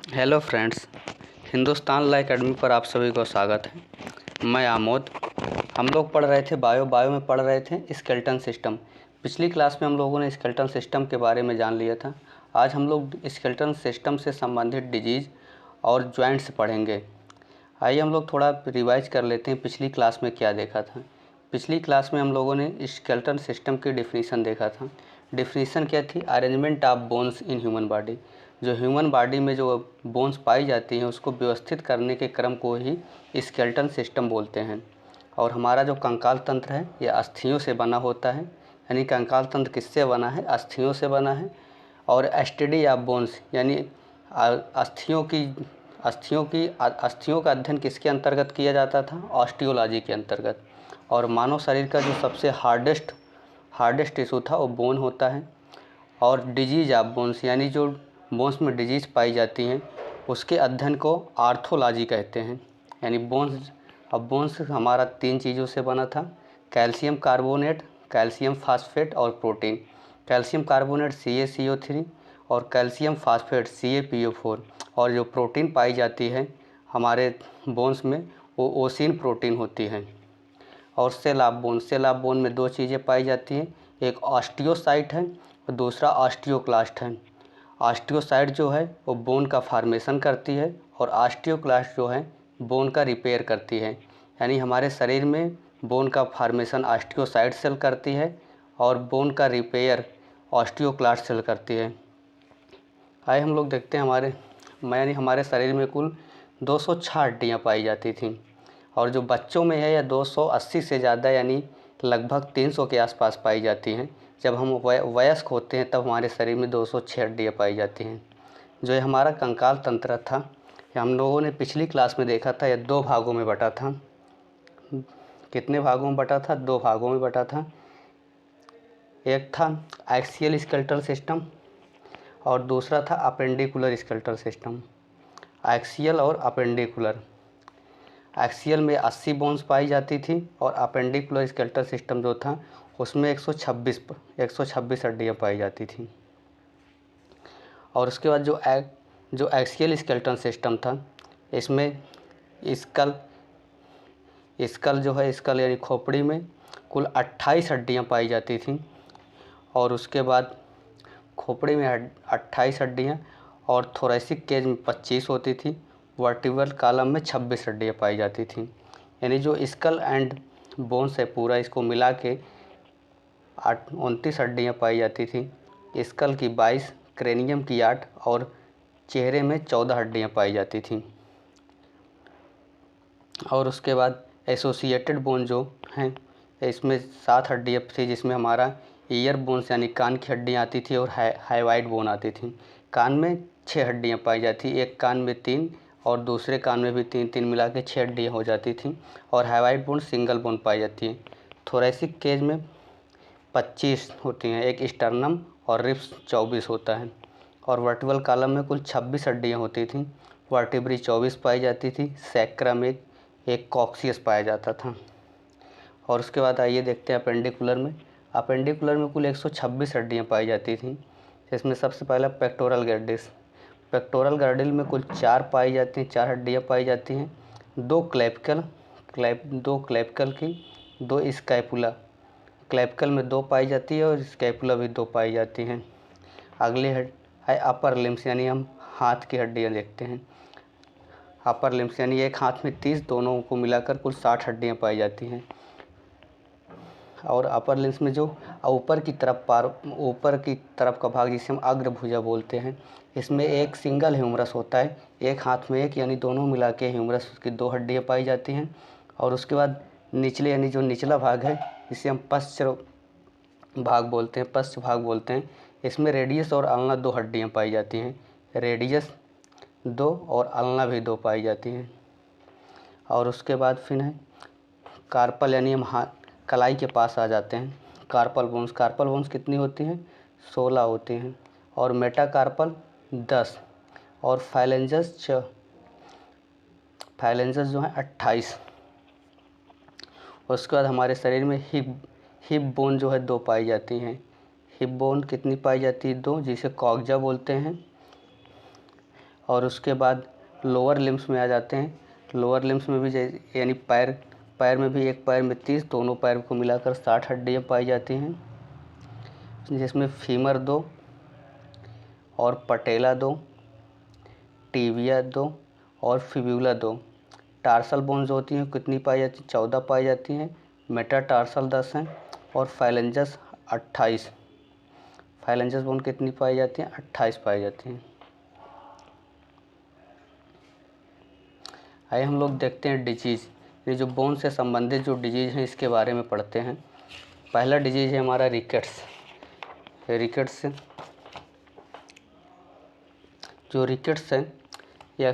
Hello friends, Hindustan law academy पर आप सभी को स्वागत है। मैं आमोद। हम लोग पढ़ रहे थे बायो में पढ़ रहे थे स्केलेटन सिस्टम। पिछली क्लास में हम लोगों ने स्केलेटन सिस्टम के बारे में जान लिया था। आज हम लोग स्केलेटन सिस्टम से संबंधित डिजीज़ और जॉइंट्स पढ़ेंगे। आइए हम लोग थोड़ा रिवाइज कर लेते हैं पिछली क्लास में क्या देखा था। पिछली क्लास में हम लोगों ने स्केलेटन सिस्टम की डिफिनीसन देखा था। डिफिनीसन क्या थी? Arrangement of bones in human body. जो ह्यूमन बॉडी में जो बोन्स पाई जाती हैं उसको व्यवस्थित करने के क्रम को ही स्केलेटन सिस्टम बोलते हैं। और हमारा जो कंकाल तंत्र है ये अस्थियों से बना होता है। यानी कंकाल तंत्र किससे बना है? अस्थियों से बना है। और स्टडी ऑफ बोन्स यानी अस्थियों का अध्ययन किसके अंतर्गत किया जाता था? ऑस्टियोलॉजी के अंतर्गत। और मानव शरीर का जो सबसे हार्डेस्ट टिश्यू था वो बोन होता है। और डिजीज ऑफ बोन्स यानी जो बोन्स में डिजीज़ पाई जाती हैं उसके अध्ययन को आर्थोलॉजी कहते हैं। यानी बोन्स हमारा 3 चीज़ों से बना था: कैल्शियम कार्बोनेट, कैल्शियम फास्फेट और प्रोटीन। कैल्शियम कार्बोनेट CaCO3 और कैल्शियम फास्फेट CaPO4। और जो प्रोटीन पाई जाती है हमारे बोन्स में वो ओसिन प्रोटीन होती है। और सेल ऑफ बोन में 2 चीज़ें पाई जाती हैं, एक ऑस्टियोसाइट है और दूसरा ऑस्टियोक्लास्ट है। ऑस्टियोसाइट जो है वो बोन का फार्मेशन करती है और ऑस्टियोक्लास्ट जो है बोन का रिपेयर करती है। यानी हमारे शरीर में बोन का फार्मेशन ऑस्टियोसाइट सेल करती है और बोन का रिपेयर ऑस्टियोक्लास्ट सेल करती है। आइए हम लोग देखते हैं हमारे शरीर में कुल 206 हड्डियाँ पाई जाती थीं। और जो बच्चों में है या 280 से ज़्यादा यानी लगभग 300 के आसपास पाई जाती हैं। जब हम वयस्क होते हैं तब हमारे शरीर में 206 हड्डियाँ पाई जाती हैं। जो ये हमारा कंकाल तंत्र था ये हम लोगों ने पिछली क्लास में देखा था। यह 2 भागों में बटा था। कितने भागों में बटा था? 2 भागों में बटा था। एक था एक्सियल स्केलेटल सिस्टम और दूसरा था अपेंडिकुलर स्केलेटल सिस्टम। एक्सियल और अपेंडिकुलर। एक्सियल में 80 बोन्स पाई जाती थी और अपेंडिकुलर स्केलेटल सिस्टम जो था उसमें 126 हड्डियाँ पाई जाती थी। और उसके बाद जो एक्सियल स्केलेटन सिस्टम था इसमें स्कल यानी खोपड़ी में कुल 28 हड्डियाँ पाई जाती थी। और उसके बाद खोपड़ी में 28 हड्डियाँ और थोरेसिक केज में 25 होती थी। वर्टिब्रल कॉलम में 26 हड्डियाँ पाई जाती थी। यानी जो स्कल एंड बोन्स है पूरा इसको मिला के 29 हड्डियाँ पाई जाती थी। स्कल की 22, क्रेनियम की 8 और चेहरे में 14 हड्डियाँ पाई जाती थीं। और उसके बाद एसोसिएटेड बोन जो हैं इसमें 7 हड्डियाँ थी, जिसमें हमारा ईयर बोन्स यानी कान की हड्डियाँ आती थी और हाइवाइड बोन आती थी। कान में 6 हड्डियाँ पाई जाती, एक कान में 3 और दूसरे कान में भी 3 मिला के 6 हड्डियाँ हो जाती थी। और हाइवाइड बोन सिंगल बोन पाई जाती है। थोरेसिक केज में 25 होती हैं, एक स्टर्नम और रिब्स 24 होता है। और वर्टिब्रल कॉलम में कुल 26 हड्डियाँ होती थीं। वर्टिब्री 24 पाई जाती थी। सैक्रम में एक कॉक्सियस पाया जाता था। और उसके बाद आइए देखते हैं अपेंडिकुलर में कुल 126 हड्डियाँ पाई जाती थीं। इसमें सबसे पहला पेक्टोरल गर्डिल में कुल 4 पाई जाती हैं, 4 हड्डियाँ पाई जाती हैं। 2 क्लेविकल की, 2 स्कैपुला। क्लेविकल में 2 पाई जाती है और स्कैपुला भी 2 पाई जाती हैं। अगले है अपर लिम्स यानी हम हाथ की हड्डियाँ देखते हैं। अपर लिम्स यानी एक हाथ में 30, दोनों को मिलाकर कुल 60 हड्डियाँ पाई जाती हैं। और अपर लिम्स में जो ऊपर की तरफ का भाग जिसे हम अग्रभुजा बोलते हैं, इसमें एक सिंगल ह्यूमरस होता है, एक हाथ में एक, यानी दोनों मिला के ह्यूमरस की 2 हड्डियाँ पाई जाती हैं। और उसके बाद निचले यानी जो निचला भाग है इसे हम पश्च भाग बोलते हैं। इसमें रेडियस और अल्ना 2 हड्डियाँ पाई जाती हैं। रेडियस 2 और अल्ना भी 2 पाई जाती हैं। और उसके बाद फिर है कार्पल यानी हम कलाई के पास आ जाते हैं। कार्पल बोन्स कितनी होती हैं? 16 होती हैं। और मेटाकार्पल 10 और फाइलेंजस जो हैं 28। उसके बाद हमारे शरीर में हिप बोन जो है 2 पाई जाती हैं। हिप बोन कितनी पाई जाती है? 2, जिसे कॉक्जा बोलते हैं। और उसके बाद लोअर लिम्स में आ जाते हैं। लोअर लिम्स में भी यानी पैर में भी एक पैर में 30, दोनों पैर को मिलाकर 60 हड्डियाँ पाई जाती हैं, जिसमें फीमर 2 और पटेला 2, टिबिया 2 और फिब्यूला 2। टार्सल बोन्स होती हैं कितनी पाई जाती हैं? 14 पाई जाती हैं। मेटाटार्सल 10 हैं और फाइलेंजस 28। फाइलेंजस बोन कितनी पाई जाती हैं? 28 पाई जाती हैं। आइए हम लोग देखते हैं डिजीज़, ये जो बोन से संबंधित जो डिजीज़ हैं इसके बारे में पढ़ते हैं। पहला डिजीज़ है हमारा रिकेट्स। रिकेट्स जो रिकेट्स है या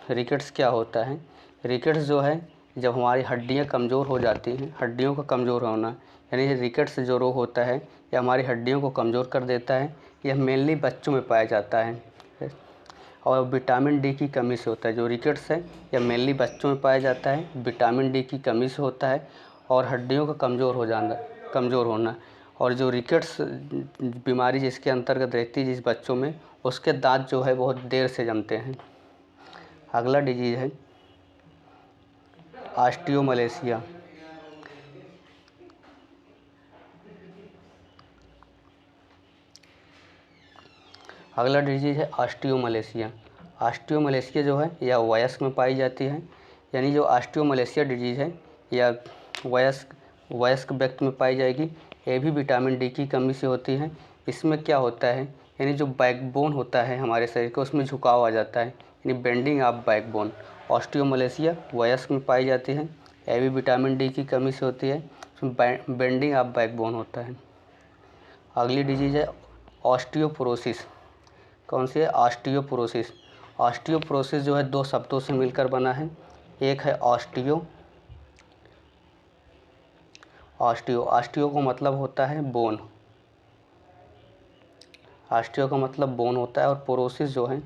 रिकेट्स क्या होता है? रिकेट्स जो है जब हमारी हड्डियां कमज़ोर हो जाती हैं, हड्डियों का कमज़ोर होना, यानी रिकेट्स जो रोग होता है यह हमारी हड्डियों को कमज़ोर कर देता है। यह मेनली बच्चों में पाया जाता है और विटामिन डी की कमी से होता है। जो रिकेट्स है यह मेनली बच्चों में पाया जाता है, विटामिन डी की कमी से होता है और हड्डियों का कमज़ोर होना। और जो रिकेट्स बीमारी जिसके अंतर्गत रहती है जिस बच्चों में, उसके दांत जो है बहुत देर से जमते हैं। अगला डिजीज़ है ऑस्टियोमलेशिया। अगला डिजीज़ है ऑस्टियोमलेशिया। ऑस्टियोमलेशिया जो है यह वयस्क में पाई जाती है, यानी जो ऑस्टियोमलेशिया डिजीज़ है यह वयस्क व्यक्ति में पाई जाएगी। ये भी विटामिन डी की कमी से होती है। इसमें क्या होता है, यानी जो बैकबोन होता है हमारे शरीर का उसमें झुकाव आ जाता है, यानी बेंडिंग ऑफ बैकबोन। ऑस्टियोमलेशिया वयस्क में पाई जाती है, ये भी विटामिन डी की कमी से होती है, उसमें बेंडिंग ऑफ बैकबोन होता है। अगली डिजीज़ है ऑस्टियोपोरोसिस। कौन सी है? ऑस्टियोपोरोसिस। ऑस्टियोपोरोसिस जो है 2 शब्दों से मिलकर बना है। एक है ऑस्टियो का मतलब होता है बोन। ऑस्टियो का मतलब बोन होता है और पोरोसिस जो है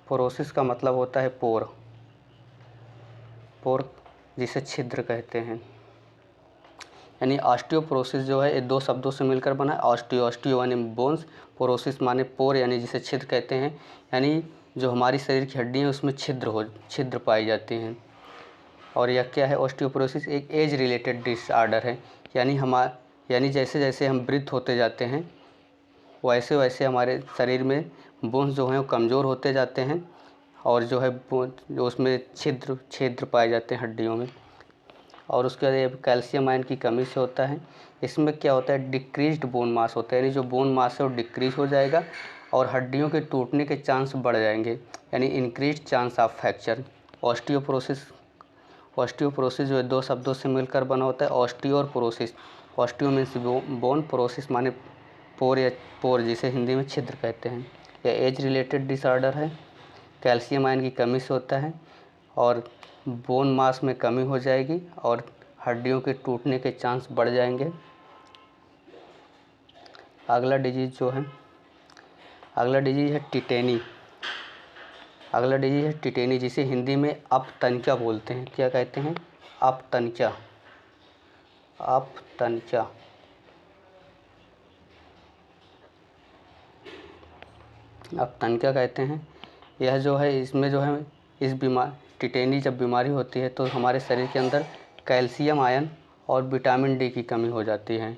पोरोसिस का मतलब होता है पोर जिसे छिद्र कहते हैं। यानी ऑस्टियोपोरोसिस जो है ये 2 शब्दों से मिलकर बना है। ऑस्टियो यानी बोन्स, पोरोसिस माने पोर यानी जिसे छिद्र कहते हैं, यानी जो हमारी शरीर की हड्डी है उसमें छिद्र पाई जाती हैं। और यह क्या है? ऑस्टियोपोरोसिस एक एज रिलेटेड डिसऑर्डर है, यानी जैसे जैसे हम वृद्ध होते जाते हैं वैसे वैसे हमारे शरीर में बोन्स जो हैं वो कमज़ोर होते जाते हैं और जो है जो उसमें छिद्र पाए जाते हैं हड्डियों में। और उसके बाद ये कैल्शियम आयन की कमी से होता है। इसमें क्या होता है? डिक्रीज्ड बोन मास होता है, यानी जो बोन मास है वो डिक्रीज हो जाएगा और हड्डियों के टूटने के चांस बढ़ जाएंगे, यानी increase chance of fracture. Osteoporosis जो है 2 शब्दों से मिलकर बना होता है, ऑस्टियो और पोरोसिस। ऑस्टियो मीन्स बोन, पोरोसिस माने पोर जिसे हिंदी में छिद्र कहते हैं। यह एज रिलेटेड डिसऑर्डर है, कैल्शियम आयन की कमी से होता है और बोन मास में कमी हो जाएगी और हड्डियों के टूटने के चांस बढ़ जाएंगे। अगला डिजीज़ है टिटेनी। जिसे हिंदी में अपतनिका बोलते हैं। क्या कहते हैं? अपतनिका। अपतनिका कहते हैं। यह जो है इसमें जो है टिटेनी जब बीमारी होती है तो हमारे शरीर के अंदर कैल्शियम आयन और विटामिन डी की कमी हो जाती है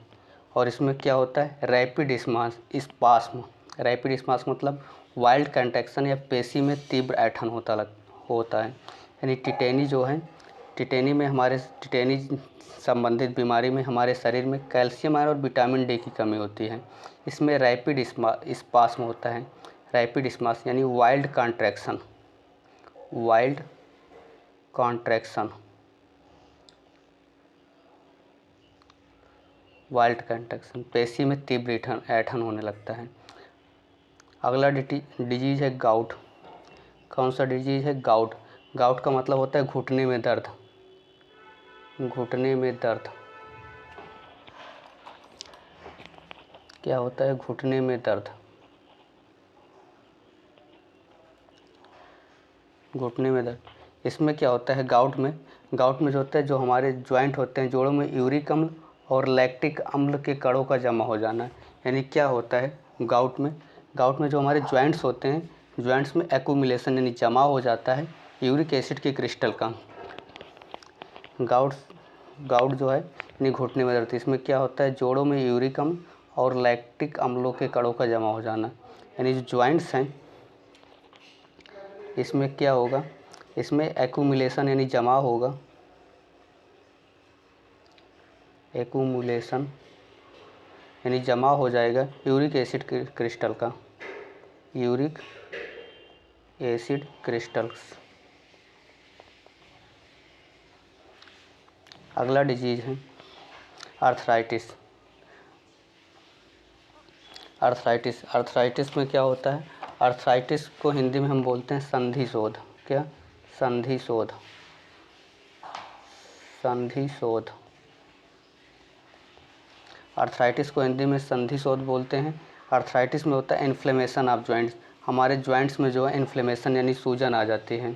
और इसमें क्या होता है? रैपिड स्पास्म मतलब वाइल्ड कंट्रैक्शन या पेशी में तीव्र ऐंठन होता है। यानी टिटेनी संबंधित बीमारी में हमारे शरीर में कैल्शियम आयन और विटामिन डी की कमी होती है। इसमें रैपिड स्पास्म होता है। रैपिड स्पास्म यानी वाइल्ड कॉन्ट्रैक्शन, पेशी में तीव्र ऐंठन होने लगता है। अगला डिजीज़ है गाउट। कौन सा डिजीज़ है? गाउट का मतलब होता है घुटने में दर्द। क्या होता है? घुटने में दर्द। इसमें क्या होता है? गाउट में जो होता है, जो हमारे ज्वाइंट होते हैं जोड़ों में यूरिक अम्ल और लैक्टिक अम्ल के कणों का जमा हो जाना है। यानी क्या होता है गाउट में जो हमारे जॉइंट्स होते हैं, जॉइंट्स में एक्यूमुलेशन यानी जमा हो जाता है यूरिक एसिड के क्रिस्टल का। गाउट जो है यानी घुटने में दर्द, इसमें क्या होता है जोड़ों में यूरिक अम्ल और लैक्टिक अम्लों के कणों का जमा हो जाना। यानी जो जॉइंट्स हैं इसमें क्या होगा, इसमें एक्यूमुलेशन यानी जमा होगा, एक्यूमुलेशन यानी जमा हो जाएगा यूरिक एसिड क्रिस्टल का, यूरिक एसिड क्रिस्टल्स। अगला डिजीज़ है आर्थराइटिस। आर्थराइटिस में क्या होता है, आर्थराइटिस को हिंदी में हम बोलते हैं संधि शोथ। क्या, संधि शोथ, संधि शोथ। आर्थराइटिस को हिंदी में संधि शोथ बोलते हैं। आर्थराइटिस में होता है इन्फ्लेमेशन ऑफ जॉइंट्स, हमारे जॉइंट्स में जो है इन्फ्लेमेशन यानी सूजन आ जाती है।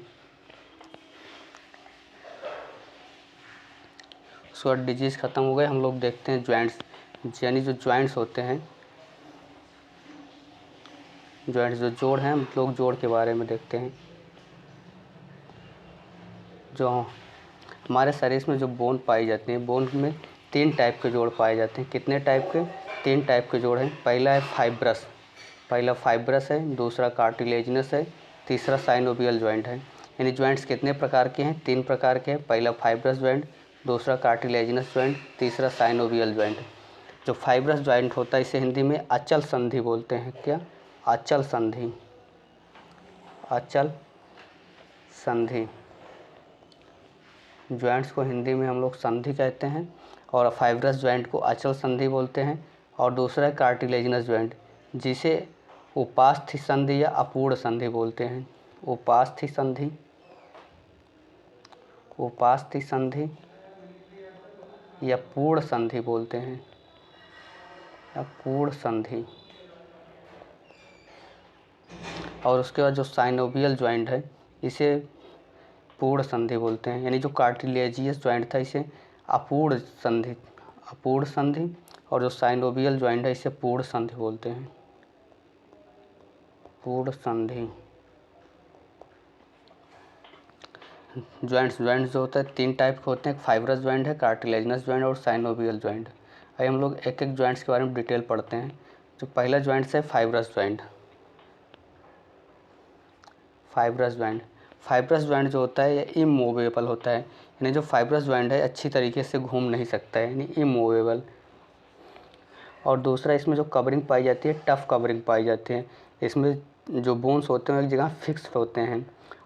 उसके बाद डिजीज़ ख़त्म हो गए, हम लोग देखते हैं जॉइंट्स, यानी जो जॉइंट्स होते हैं, जॉइंट्स जो जोड़ हैं, हम लोग जोड़ के बारे में देखते हैं। जो हमारे शरीर में जो बोन पाई जाती है, बोन में 3 टाइप के जोड़ पाए जाते हैं। कितने टाइप के, 3 टाइप के जोड़ हैं। पहला है फाइब्रस, पहला फाइब्रस है, दूसरा कार्टिलेजिनस है, तीसरा साइनोवियल जॉइंट है। यानी जॉइंट्स कितने प्रकार के हैं, 3 प्रकार के हैं। पहला फाइब्रस जॉइंट, दूसरा कार्टिलेजिनस जॉइंट, तीसरा साइनोवियल जॉइंट। जो फाइब्रस जॉइंट होता है इसे हिंदी में अचल संधि बोलते हैं। क्या, अचल संधि, अचल संधि। जॉइंट्स को हिंदी में हम लोग संधि कहते हैं और फाइब्रस जॉइंट को अचल संधि बोलते हैं। और दूसरा है कार्टिलेजिनस जॉइंट, जिसे उपास्थि संधि या अपूर्ण संधि बोलते हैं। उपास्थि संधि, उपास्थि संधि या पूर्ण संधि बोलते हैं, या पूर्ण संधि। और उसके बाद जो साइनोवियल जॉइंट है इसे पूर्ण संधि बोलते हैं। यानी जो कार्टिलेजियस जॉइंट था इसे अपूर्ण संधि, अपूर्ण संधि, और जो साइनोवियल जॉइंट है इसे पूर्ण संधि बोलते हैं, पूर्ण संधि। जॉइंट्स जो होता है 3 टाइप के होते हैं, फाइब्रस जॉइंट है, कार्टिलेजिनस जॉइंट और साइनोवियल जॉइंट। आइए हम लोग एक एक जॉइंट्स के बारे में डिटेल पढ़ते हैं। जो पहला जॉइंट्स है फाइब्रस जॉइंट। फाइब्रस जॉइंट जो होता है ये इमूवेबल होता है। यानी जो फाइब्रस जॉइंट है अच्छी तरीके से घूम नहीं सकता है, यानी इमूवेबल। और दूसरा, इसमें जो कवरिंग पाई जाती है टफ कवरिंग पाई जाती है। इसमें जो बोन्स होते हैं एक जगह फिक्स्ड होते हैं।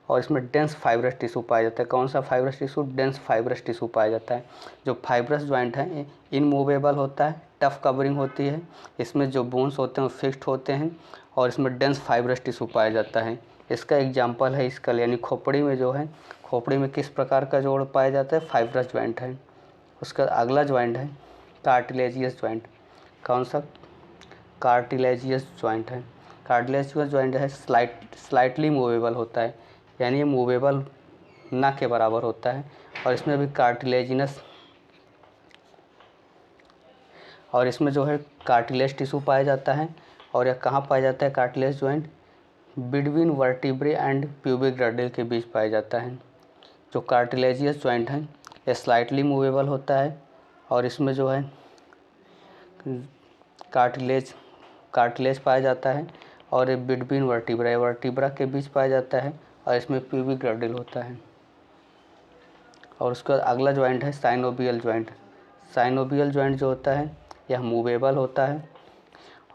और इसमें डेंस फाइब्रस टिश्यू पाया जाता है। कौन सा fibrous tissue, dense fibrous tissue पाया जाता है। जो फाइब्रस जॉइंट है इनमूवेबल होता है, टफ कवरिंग होती है, इसमें जो बोन्स होते हैं वो फिक्स्ड होते हैं और इसमें डेंस फाइब्रस टिश्यू पाया जाता है। इसका एग्जाम्पल है स्कल, यानी खोपड़ी में जो है, खोपड़ी में किस प्रकार का जोड़ पाया जाता है, फाइब्रस जॉइंट है। उसका अगला जॉइंट है कार्टिलेजियस जॉइंट। कौन सा, कार्टिलेजियस जॉइंट है। कार्टिलेजियस जॉइंट है स्लाइटली मूवेबल होता है, यानी ये मूवेबल ना के बराबर होता है। और इसमें भी कार्टिलेजिनस, और इसमें जो है कार्टिलेज टिश्यू पाया जाता है। और यह कहाँ पाया जाता है cartilage joint, between vertebrae and pubic Gradle के बीच पाया जाता है। जो कार्टिलेजियस जॉइंट है यह स्लाइटली मूवेबल होता है और इसमें जो है कार्टिलेज पाया जाता है और ये बिटवीन वर्टिब्रा के बीच पाया जाता है और इसमें प्यूबिक ग्रैडल होता है। और उसके बाद अगला जॉइंट है साइनोवियल जॉइंट। साइनोवियल जॉइंट जो होता है यह मूवेबल होता है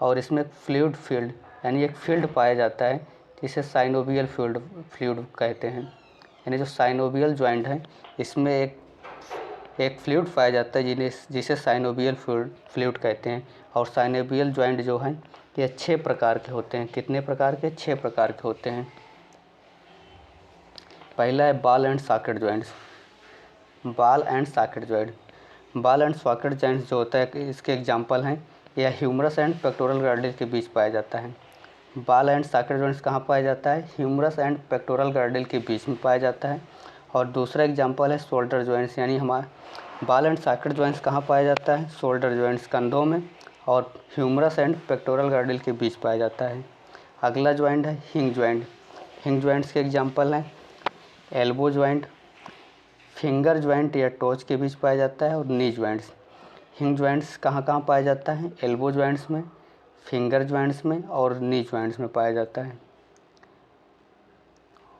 और इसमें फ्लूइड फील्ड, यानी एक फील्ड पाया जाता है जिसे साइनोवियल फ्लूइड कहते हैं। यानी जो साइनोवियल जॉइंट है इसमें एक फ्लूइड पाया जाता है जिसे साइनोवियल फ्लूइड कहते हैं। और साइनोवियल जॉइंट जो है ये 6 प्रकार के होते हैं। कितने प्रकार के, 6 प्रकार के होते हैं। पहला है ball and socket joints. Ball and socket joint, ball and socket joints जो होता है इसके एग्जांपल हैं, यह ह्यूमरस एंड पेक्टोरल ग्रैडल के बीच पाया जाता है। बॉल एंड सॉकेट जॉइंट्स कहाँ पाया जाता है, ह्यूमरस एंड पेक्टोरल ग्रैडल के बीच में पाया जाता है। और दूसरा एग्जांपल है शोल्डर जॉइंट्स, यानी हमारा बॉल एंड सॉकेट जॉइंट्स कहाँ पाया जाता है, शोल्डर जॉइंट्स कंधों में, और ह्यूमरस एंड पेक्टोरल गर्डल के बीच पाया जाता है। अगला जॉइंट है हिंग जॉइंट। हिंग जॉइंट्स के एग्जांपल हैं एल्बो जॉइंट, फिंगर जॉइंट या टोच के बीच पाया जाता है, और नी जॉइंट्स। हिंग जॉइंट्स कहाँ कहाँ पाया जाता है? एल्बो जॉइंट्स में, फिंगर जॉइंट्स में और नी जॉइंट्स में पाया जाता है।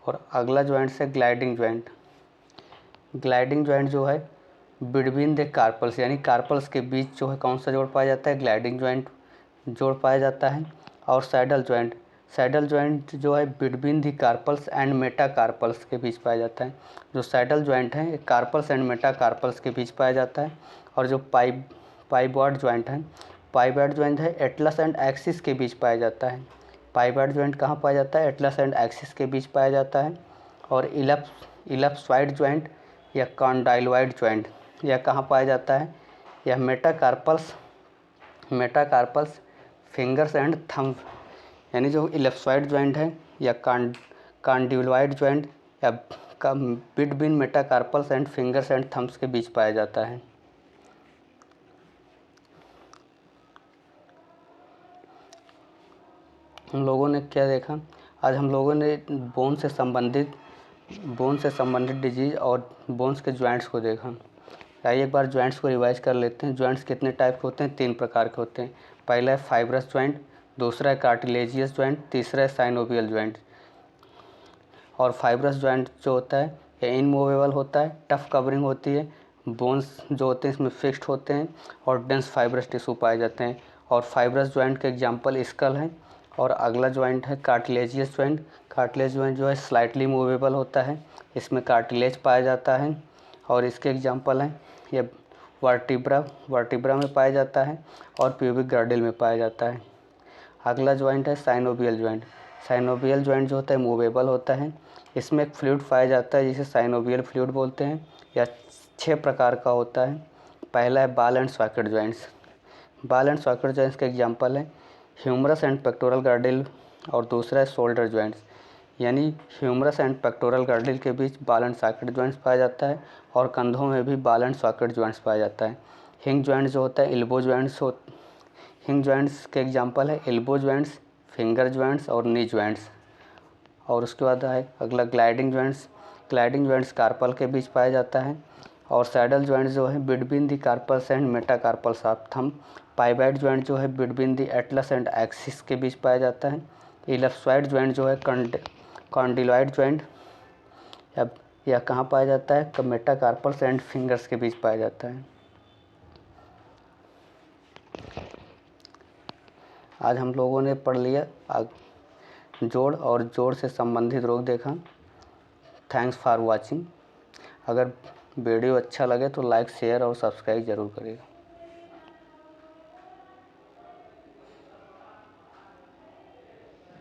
और अगला जॉइंट्स है ग्लाइडिंग जॉइंट। ग्लाइडिंग जॉइंट जो है बिटवीन द कार्पल्स, यानी कार्पल्स के बीच जो है कौन सा जोड़ पाया जाता है? ग्लाइडिंग जॉइंट जोड़ पाया जाता है। और सैडल जॉइंट, सैडल जॉइंट जो है between the carpals and metacarpals के बीच पाया जाता है। जो सैडल जॉइंट है कार्पल्स एंड मेटा कार्पल्स के बीच पाया जाता है। और जो पाइबॉड जॉइंट है, पाइबॉड जॉइंट है एटलस एंड एक्सिस के बीच पाया जाता है। पाइबॉड जॉइंट कहाँ पाया जाता है? एटलस एंड एक्सिस के बीच पाया जाता है। और इलिप्सॉइड जॉइंट या कॉन्डाइलॉइड जॉइंट यह कहाँ पाया जाता है? यह मेटाकार्पल्स फिंगर्स एंड थंब, यानी जो इलिप्सॉइड जॉइंट है या कॉन्डाइलॉइड जॉइंट या between metacarpals and fingers and thumbs के बीच पाया जाता है। हम लोगों ने क्या देखा? आज हम लोगों ने बोन से संबंधित डिजीज़ और बोन्स के जॉइंट्स को देखा। आइए एक बार जॉइंट्स को रिवाइज कर लेते हैं। जॉइंट्स कितने टाइप के होते हैं? 3 प्रकार के होते हैं। पहला है फाइब्रस जॉइंट, दूसरा है कार्टिलेजियस जॉइंट, तीसरा है साइनोवियल जॉइंट। और फाइब्रस जॉइंट जो होता है ये इनमूवेबल होता है, टफ कवरिंग होती है, बोन्स जो होते हैं इसमें फिक्स्ड होते हैं और डेंस फाइब्रस टिश्यू पाए जाते हैं। और फाइब्रस जॉइंट के एग्जांपल स्कल हैं। और अगला जॉइंट है कार्टिलेजियस जॉइंट। कार्टिलेज जॉइंट जो है स्लाइटली मूवेबल होता है, इसमें कार्टिलेज पाया जाता है। और इसके एग्जांपल हैं ये वर्टिब्रा में पाया जाता है और प्यूबिक गर्डल में पाया जाता है। अगला जॉइंट है साइनोवियल जॉइंट। साइनोवियल जॉइंट जो होता है मूवेबल होता है, इसमें एक फ्लूइड पाया जाता है जिसे साइनोवियल फ्लूइड बोलते हैं। यह 6 प्रकार का होता है। पहला है ball and socket joints. Ball and socket joints के एग्जांपल हैं ह्यूमरस एंड पेक्टोरल गर्डल, और दूसरा है शोल्डर जॉइंट्स, यानी ह्यूमरस एंड पेक्टोरल गर्डल के बीच बॉल एंड सॉकेट जॉइंट्स पाया जाता है। और कंधों में भी बॉल एंड सॉकेट जॉइंट्स पाया जाता है। हिंग जॉइंट्स जो होता है एल्बो जॉइंट्स हिंग जॉइंट्स के एग्जांपल है एल्बो जॉइंट्स, फिंगर जॉइंट्स और नी जॉइंट्स। और उसके बाद है अगला gliding joints. Gliding joints carpal के बीच पाया जाता है। और सैडल जॉइंट्स जो है between the carpals and metacarpals of thumb. Pivot joint जो है between the atlas and axis के बीच पाया जाता है। इलिप्सॉइड जॉइंट जो है कॉन्डिलॉइड जॉइंट यह कहाँ पाया जाता है? मेटाकार्पल्स एंड फिंगर्स के बीच पाया जाता है। आज हम लोगों ने पढ़ लिया जोड़ और जोड़ से संबंधित रोग देखा। Thanks for watching. अगर वीडियो अच्छा लगे तो लाइक, शेयर और सब्सक्राइब ज़रूर करिएगा।